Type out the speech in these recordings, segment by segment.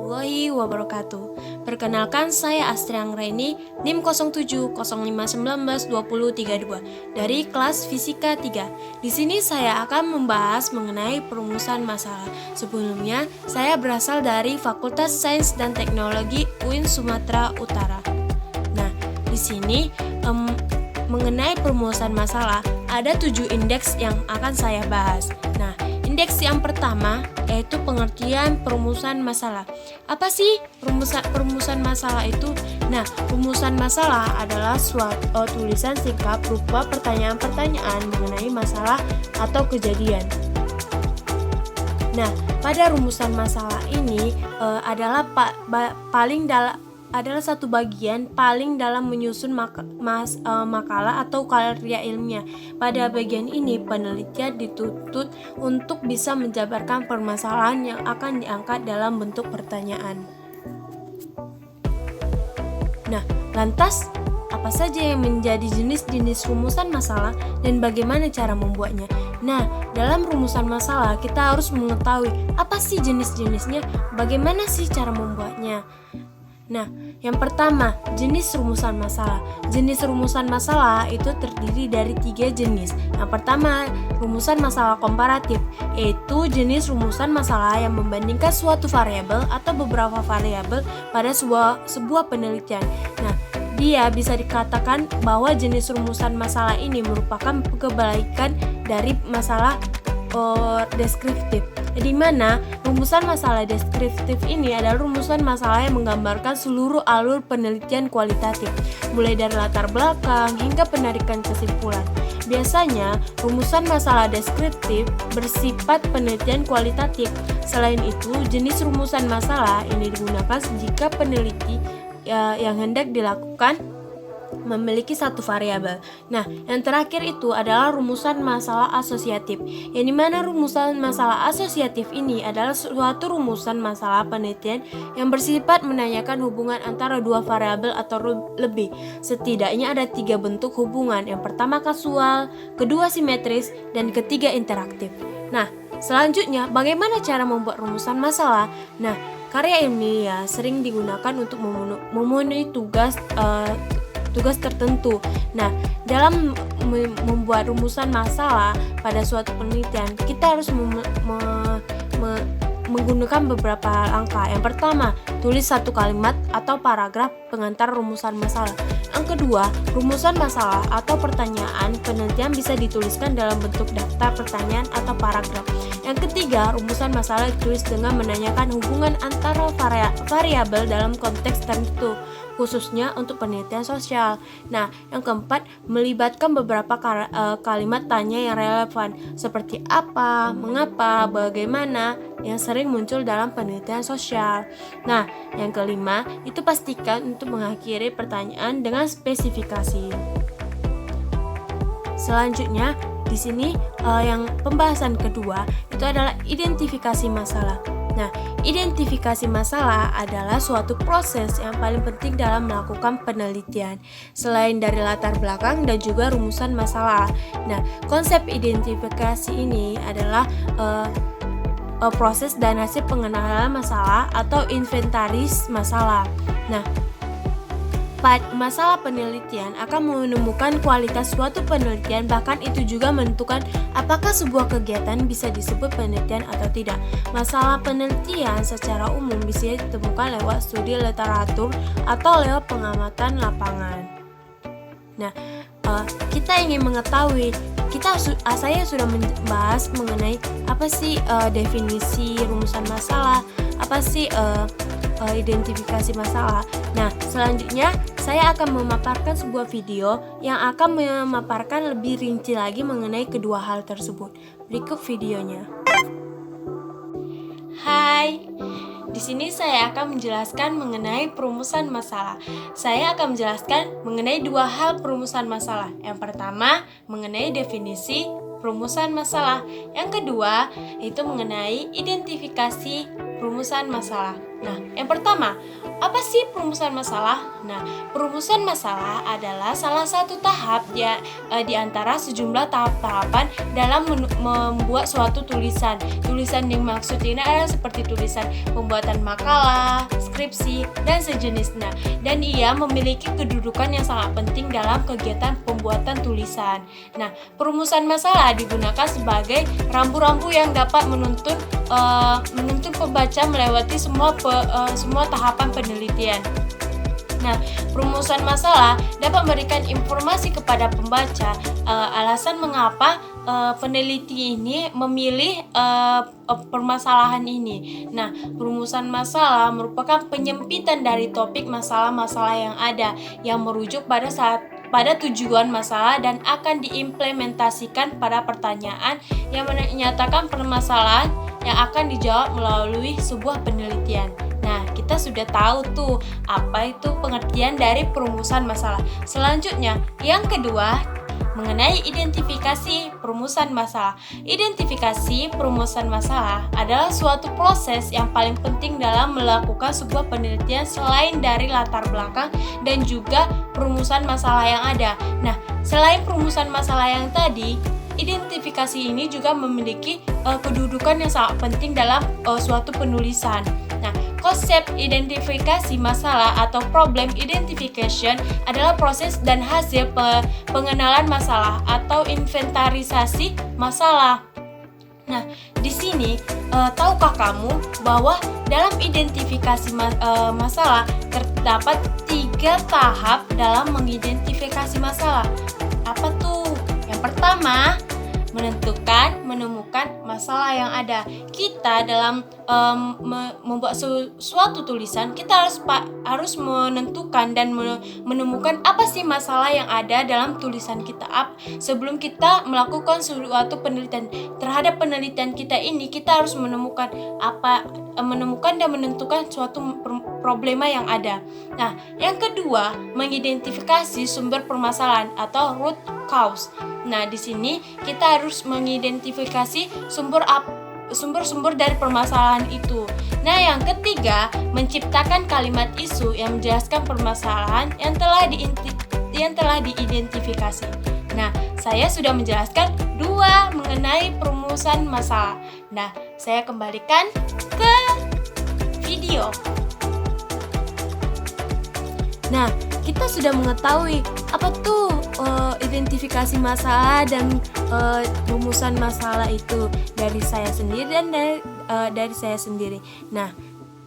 warahmatullahi wabarakatuh. Perkenalkan, saya Astri Anggraini, NIM 0705192032 dari kelas Fisika 3. Di sini saya akan membahas mengenai perumusan masalah. Sebelumnya, saya berasal dari Fakultas Sains dan Teknologi UIN Sumatera Utara. Nah, di sini mengenai perumusan masalah, ada 7 indeks yang akan saya bahas. Nah, indeks yang pertama yaitu pengertian perumusan masalah. Apa sih perumusan masalah itu? Nah, perumusan masalah adalah suatu tulisan singkat berupa pertanyaan-pertanyaan mengenai masalah atau kejadian. Nah, pada rumusan masalah ini adalah adalah satu bagian paling dalam menyusun makalah atau karya ilmiah. Pada bagian ini, penelitian dituntut untuk bisa menjabarkan permasalahan yang akan diangkat dalam bentuk pertanyaan. Nah, lantas apa saja yang menjadi jenis-jenis rumusan masalah dan bagaimana cara membuatnya? Nah, dalam rumusan masalah kita harus mengetahui apa sih jenis-jenisnya, bagaimana sih cara membuatnya. Nah, yang pertama, jenis rumusan masalah. Jenis rumusan masalah itu terdiri dari 3 jenis. Yang pertama, rumusan masalah komparatif, yaitu jenis rumusan masalah yang membandingkan suatu variabel atau beberapa variabel pada sebuah penelitian. Nah, dia bisa dikatakan bahwa jenis rumusan masalah ini merupakan kebalikan dari masalah deskriptif, di mana rumusan masalah deskriptif ini adalah rumusan masalah yang menggambarkan seluruh alur penelitian kualitatif, mulai dari latar belakang hingga penarikan kesimpulan. Biasanya, rumusan masalah deskriptif bersifat penelitian kualitatif. Selain itu, jenis rumusan masalah ini digunakan jika peneliti yang hendak dilakukan memiliki satu variabel. Nah, yang terakhir itu adalah rumusan masalah asosiatif, yang dimana rumusan masalah asosiatif ini adalah suatu rumusan masalah penelitian yang bersifat menanyakan hubungan antara dua variabel atau lebih. Setidaknya ada 3 bentuk hubungan. Yang pertama kasual, kedua simetris, dan ketiga interaktif. Nah, selanjutnya bagaimana cara membuat rumusan masalah? Nah, karya ilmiah sering digunakan untuk memenuhi tugas tertentu. Nah, dalam membuat rumusan masalah pada suatu penelitian, kita harus menggunakan beberapa langkah. Yang pertama, tulis satu kalimat atau paragraf pengantar rumusan masalah. Yang kedua, rumusan masalah atau pertanyaan penelitian bisa dituliskan dalam bentuk daftar pertanyaan atau paragraf. Yang ketiga, rumusan masalah ditulis dengan menanyakan hubungan antara variabel dalam konteks tertentu, khususnya untuk penelitian sosial. Nah, yang keempat, melibatkan beberapa kalimat tanya yang relevan, seperti apa, mengapa, bagaimana, yang sering muncul dalam penelitian sosial. Nah, yang kelima, itu pastikan untuk mengakhiri pertanyaan dengan spesifikasi. Selanjutnya, di sini yang pembahasan kedua itu adalah identifikasi masalah. Nah, identifikasi masalah adalah suatu proses yang paling penting dalam melakukan penelitian, selain dari latar belakang dan juga rumusan masalah. Nah, konsep identifikasi ini adalah proses dan hasil pengenalan masalah atau inventaris masalah. Nah, masalah penelitian akan menemukan kualitas suatu penelitian, bahkan itu juga menentukan apakah sebuah kegiatan bisa disebut penelitian atau tidak. Masalah penelitian secara umum bisa ditemukan lewat studi literatur atau lewat pengamatan lapangan. Nah, kita ingin mengetahui, saya sudah membahas mengenai apa sih definisi rumusan masalah, apa sih identifikasi masalah. Nah, selanjutnya saya akan memaparkan sebuah video yang akan memaparkan lebih rinci lagi mengenai kedua hal tersebut. Berikut videonya. Hai, di sini saya akan menjelaskan mengenai perumusan masalah. Saya akan menjelaskan mengenai 2 hal perumusan masalah. Yang pertama, mengenai definisi perumusan masalah. Yang kedua, itu mengenai identifikasi perumusan masalah. Nah, yang pertama, apa sih perumusan masalah? Nah, perumusan masalah adalah salah satu tahap di antara sejumlah tahap-tahapan dalam membuat suatu tulisan. Tulisan yang maksud ini adalah seperti tulisan pembuatan makalah, skripsi, dan sejenisnya. Dan ia memiliki kedudukan yang sangat penting dalam kegiatan pembuatan tulisan. Nah, perumusan masalah digunakan sebagai rambu-rambu yang dapat menuntun pembaca melewati semua tahapan penelitian. Nah, perumusan masalah dapat memberikan informasi kepada pembaca alasan mengapa peneliti ini memilih permasalahan ini. Nah, perumusan masalah merupakan penyempitan dari topik masalah-masalah yang ada yang merujuk pada tujuan masalah dan akan diimplementasikan pada pertanyaan yang menyatakan permasalahan yang akan dijawab melalui sebuah penelitian. Nah, kita sudah tahu tuh apa itu pengertian dari perumusan masalah. Selanjutnya, yang kedua, mengenai identifikasi perumusan masalah. Identifikasi perumusan masalah adalah suatu proses yang paling penting dalam melakukan sebuah penelitian selain dari latar belakang dan juga perumusan masalah yang ada. Nah, selain perumusan masalah yang tadi, identifikasi ini juga memiliki kedudukan yang sangat penting dalam suatu penulisan. Nah, konsep identifikasi masalah atau problem identification adalah proses dan hasil pengenalan masalah atau inventarisasi masalah. Nah, di sini tahukah kamu bahwa dalam identifikasi masalah terdapat 3 tahap dalam mengidentifikasi masalah? Apa tuh? Yang pertama, menemukan masalah yang ada. Kita dalam membuat suatu tulisan, kita harus menentukan dan menemukan apa sih masalah yang ada dalam tulisan kita. Sebelum kita melakukan suatu penelitian terhadap penelitian kita ini, kita harus menemukan dan menentukan suatu problema yang ada. Nah, yang kedua, mengidentifikasi sumber permasalahan atau root cause. Nah, di sini kita harus mengidentifikasi sumber-sumber dari permasalahan itu. Nah, yang ketiga, menciptakan kalimat isu yang menjelaskan permasalahan yang telah diidentifikasi. Nah, saya sudah menjelaskan 2 mengenai perumusan masalah. Nah, saya kembalikan ke video. Nah, kita sudah mengetahui apa tuh identifikasi masalah dan rumusan masalah itu dari saya sendiri dan dari saya sendiri. Nah,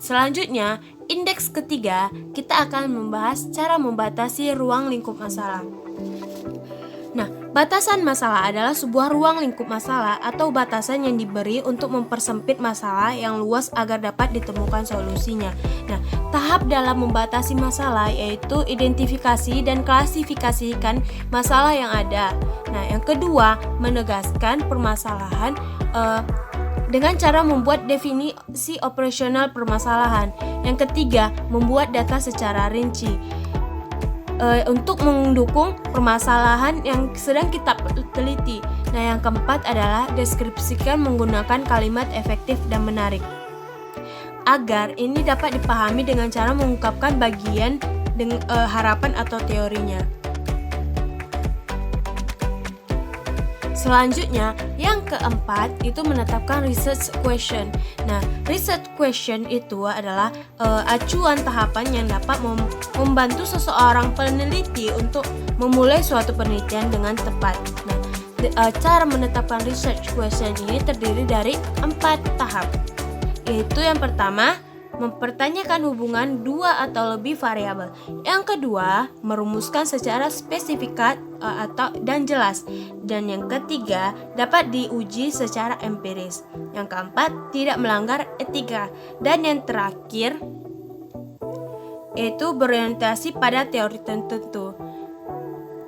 selanjutnya indeks ketiga kita akan membahas cara membatasi ruang lingkup masalah. Nah, batasan masalah adalah sebuah ruang lingkup masalah atau batasan yang diberi untuk mempersempit masalah yang luas agar dapat ditemukan solusinya. Nah, tahap dalam membatasi masalah yaitu identifikasi dan klasifikasikan masalah yang ada. Nah, yang kedua, menegaskan permasalahan dengan cara membuat definisi operasional permasalahan. Yang ketiga, membuat data secara rinci untuk mendukung permasalahan yang sedang kita teliti. Nah, yang keempat adalah deskripsikan menggunakan kalimat efektif dan menarik agar ini dapat dipahami dengan cara mengungkapkan bagian harapan atau teorinya. Selanjutnya, yang keempat itu menetapkan research question. Nah, research question itu adalah acuan tahapan yang dapat membantu seseorang peneliti untuk memulai suatu penelitian dengan tepat. Nah, cara menetapkan research question ini terdiri dari 4 tahap. Yaitu yang pertama, mempertanyakan hubungan 2 atau lebih variabel. Yang kedua, merumuskan secara spesifik dan jelas. Dan yang ketiga, dapat diuji secara empiris. Yang keempat, tidak melanggar etika. Dan yang terakhir, yaitu berorientasi pada teori tertentu.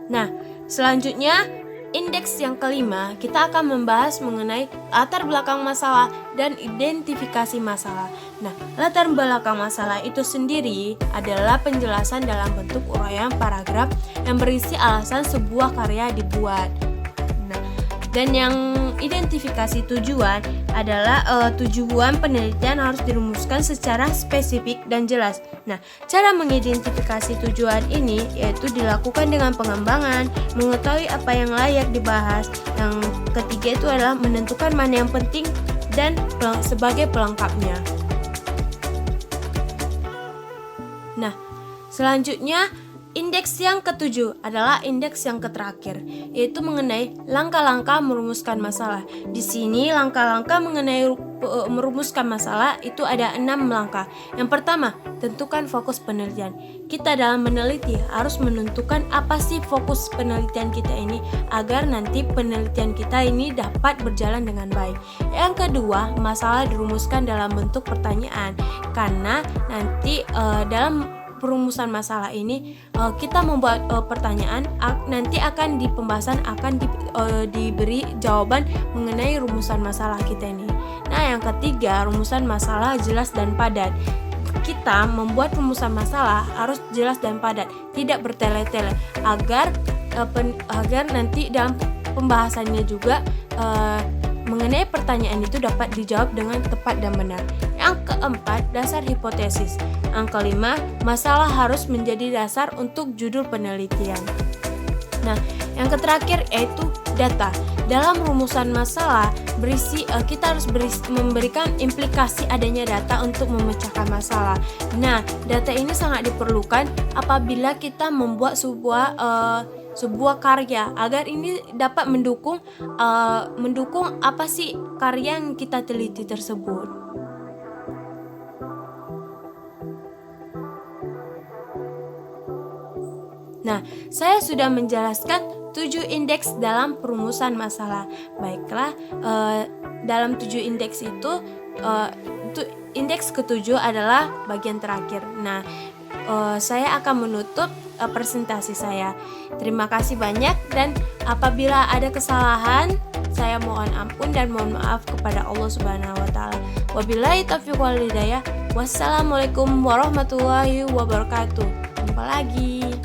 Nah, selanjutnya indeks yang kelima, kita akan membahas mengenai latar belakang masalah dan identifikasi masalah. Nah, latar belakang masalah itu sendiri adalah penjelasan dalam bentuk uraian paragraf yang berisi alasan sebuah karya dibuat. Nah, dan yang identifikasi tujuan adalah tujuan penelitian harus dirumuskan secara spesifik dan jelas. Nah, cara mengidentifikasi tujuan ini yaitu dilakukan dengan pengembangan, mengetahui apa yang layak dibahas. Yang ketiga itu adalah menentukan mana yang penting dan sebagai pelengkapnya. Nah, selanjutnya indeks yang ketujuh adalah indeks yang terakhir, yaitu mengenai langkah-langkah merumuskan masalah. Di sini langkah-langkah mengenai merumuskan masalah itu ada 6 langkah. Yang pertama, tentukan fokus penelitian. Kita dalam meneliti harus menentukan apa sih fokus penelitian kita ini agar nanti penelitian kita ini dapat berjalan dengan baik. Yang kedua, masalah dirumuskan dalam bentuk pertanyaan, karena nanti dalam perumusan masalah ini kita membuat pertanyaan, nanti akan di pembahasan akan diberi jawaban mengenai rumusan masalah kita ini. Nah, yang ketiga, rumusan masalah jelas dan padat. Kita membuat rumusan masalah harus jelas dan padat, tidak bertele-tele agar nanti dalam pembahasannya juga mengenai pertanyaan itu dapat dijawab dengan tepat dan benar. Yang keempat, dasar hipotesis. Yang kelima, masalah harus menjadi dasar untuk judul penelitian. Nah, yang terakhir yaitu data. Dalam rumusan masalah kita harus memberikan implikasi adanya data untuk memecahkan masalah. Nah, data ini sangat diperlukan apabila kita membuat sebuah karya agar ini dapat mendukung apa sih karya yang kita teliti tersebut. Nah, saya sudah menjelaskan 7 indeks dalam perumusan masalah. Baiklah, dalam 7 indeks itu indeks ketujuh adalah bagian terakhir. Nah, saya akan menutup presentasi saya. Terima kasih banyak, dan apabila ada kesalahan saya mohon ampun dan mohon maaf kepada Allah Subhanahu wa taala. Wabillahi taufiq wal hidayah. Wassalamualaikum warahmatullahi wabarakatuh. Jumpa lagi.